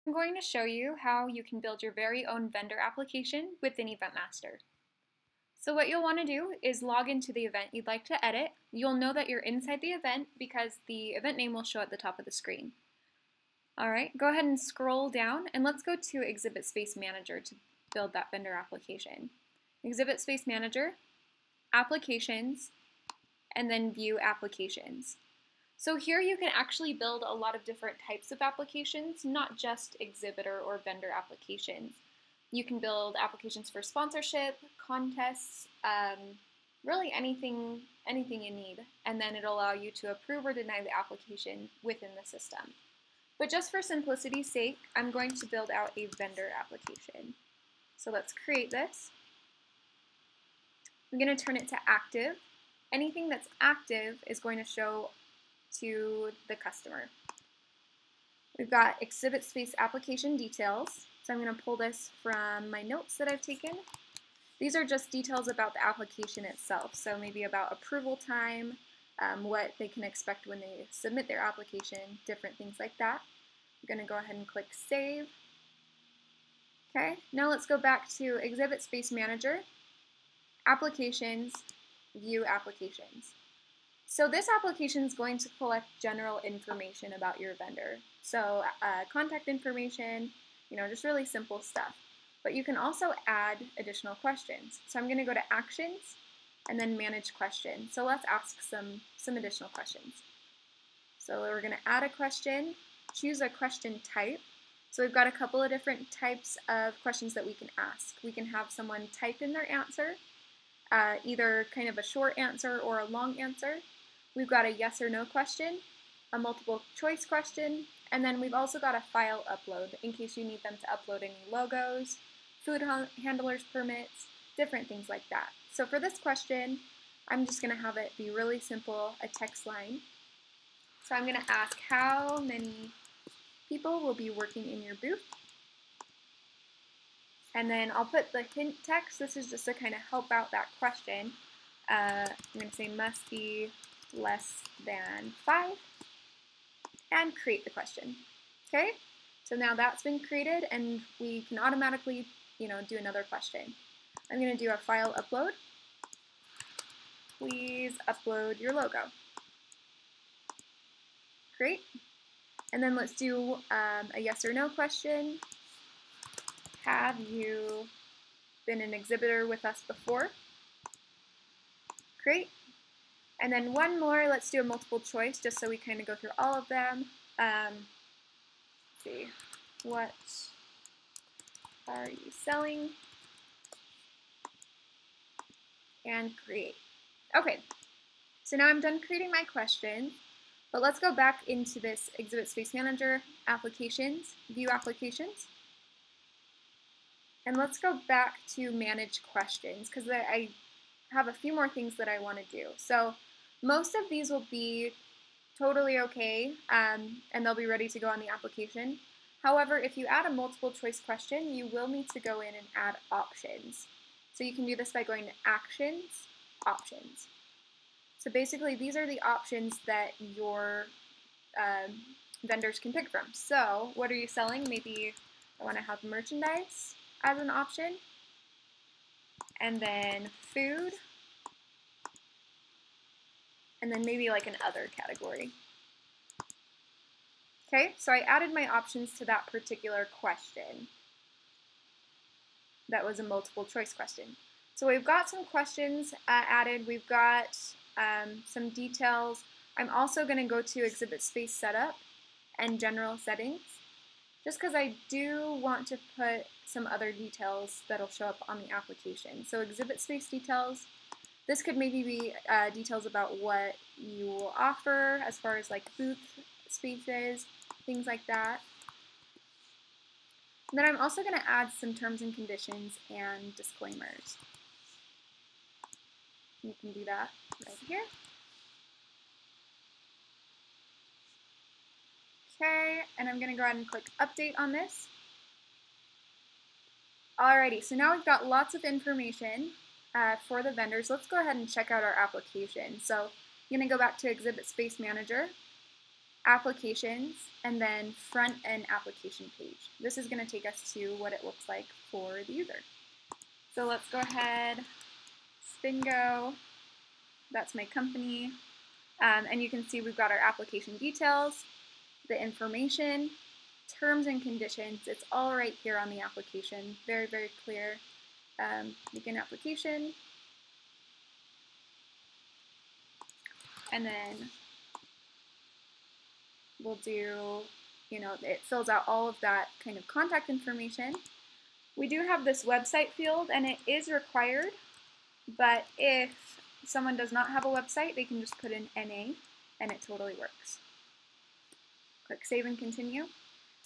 I'm going to show you how you can build your very own vendor application within EventMaster. So what you'll want to do is log into the event you'd like to edit. You'll know that you're inside the event because the event name will show at the top of the screen. Alright, go ahead and scroll down and let's go to Exhibit Space Manager to build that vendor application. Exhibit Space Manager, Applications, and then View Applications. So here you can actually build a lot of different types of applications, not just exhibitor or vendor applications. You can build applications for sponsorship, contests, really anything you need, and then it'll allow you to approve or deny the application within the system. But just for simplicity's sake, I'm going to build out a vendor application. So let's create this. I'm going to turn it to active. Anything that's active is going to show to the customer. We've got exhibit space application details. So I'm going to pull this from my notes that I've taken. These are just details about the application itself. So maybe about approval time, what they can expect when they submit their application, different things like that. I'm going to go ahead and click Save. Okay, now let's go back to Exhibit Space Manager, Applications, View Applications. So this application is going to collect general information about your vendor. So contact information, just really simple stuff. But you can also add additional questions. So I'm going to go to Actions and then Manage Questions. So let's ask some additional questions. So we're going to add a question, choose a question type. So we've got a couple of different types of questions that we can ask. We can have someone type in their answer, either kind of a short answer or a long answer. We've got a yes or no question, a multiple choice question, and then we've also got a file upload in case you need them to upload any logos, food handlers permits, different things like that. So for this question, I'm just going to have it be really simple, a text line. So I'm going to ask how many people will be working in your booth. And then I'll put the hint text. This is just to kind of help out that question. I'm going to say must be less than 5 and create the question. Okay, so now that's been created and we can automatically do another question. I'm going to do a file upload. Please upload your logo. Great. And then let's do a yes or no question. Have you been an exhibitor with us before? Great. And then one more, let's do a multiple choice just so we kind of go through all of them. Let's see, what are you selling? And create. Okay, so now I'm done creating my question, but let's go back into this Exhibit Space Manager, Applications, View Applications. And let's go back to Manage Questions because I have a few more things that I want to do. So most of these will be totally okay and they'll be ready to go on the application. However, if you add a multiple choice question, you will need to go in and add options. So you can do this by going to Actions, Options. So basically these are the options that your vendors can pick from. So what are you selling? Maybe I want to have merchandise as an option. And then food. And then maybe like an other category. Okay, so I added my options to that particular question. That was a multiple choice question. So we've got some questions added. We've got some details. I'm also going to go to Exhibit Space Setup and General Settings, just because I do want to put some other details that'll show up on the application. So Exhibit Space Details. This could maybe be details about what you will offer as far as like booth spaces, things like that. And then I'm also going to add some terms and conditions and disclaimers. You can do that right here. Okay, and I'm going to go ahead and click Update on this. Alrighty, so now we've got lots of information for the vendors. Let's go ahead and check out our application. So I'm going to go back to Exhibit Space Manager. applications, and then front end application page. This is going to take us to what it looks like for the user. So let's go ahead, SpinGo, that's my company, and you can see we've got our application details, the information, terms and conditions. It's all right here on the application, very, very clear. Begin application, and then we'll do, it fills out all of that kind of contact information. We do have this website field, and it is required, but if someone does not have a website, they can just put in NA, and it totally works. Click Save and Continue.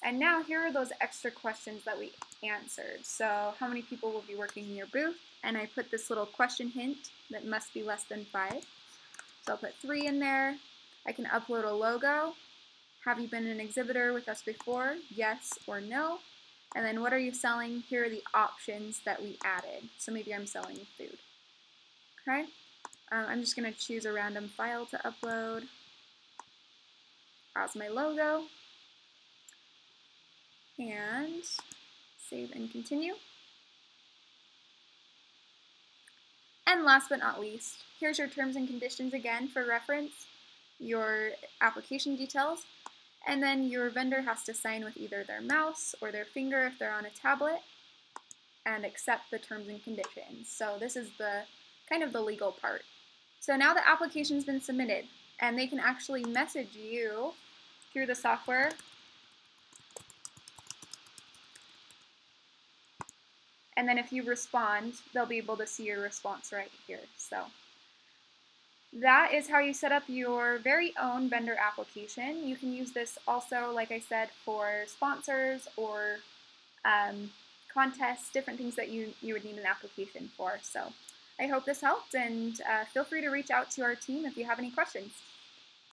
And now here are those extra questions that we answered. So how many people will be working in your booth? And I put this little question hint that must be less than 5. So I'll put 3 in there. I can upload a logo. Have you been an exhibitor with us before? Yes or no. And then what are you selling? Here are the options that we added. So maybe I'm selling food. Okay. I'm just going to choose a random file to upload as my logo. And save and continue. And last but not least, here's your terms and conditions again for reference, your application details, and then your vendor has to sign with either their mouse or their finger if they're on a tablet and accept the terms and conditions. So this is the kind of the legal part. So now the application's been submitted, and they can actually message you through the software. And then if you respond, they'll be able to see your response right here. So that is how you set up your very own vendor application. You can use this also, like I said, for sponsors or contests, different things that you would need an application for. So I hope this helped, and feel free to reach out to our team if you have any questions.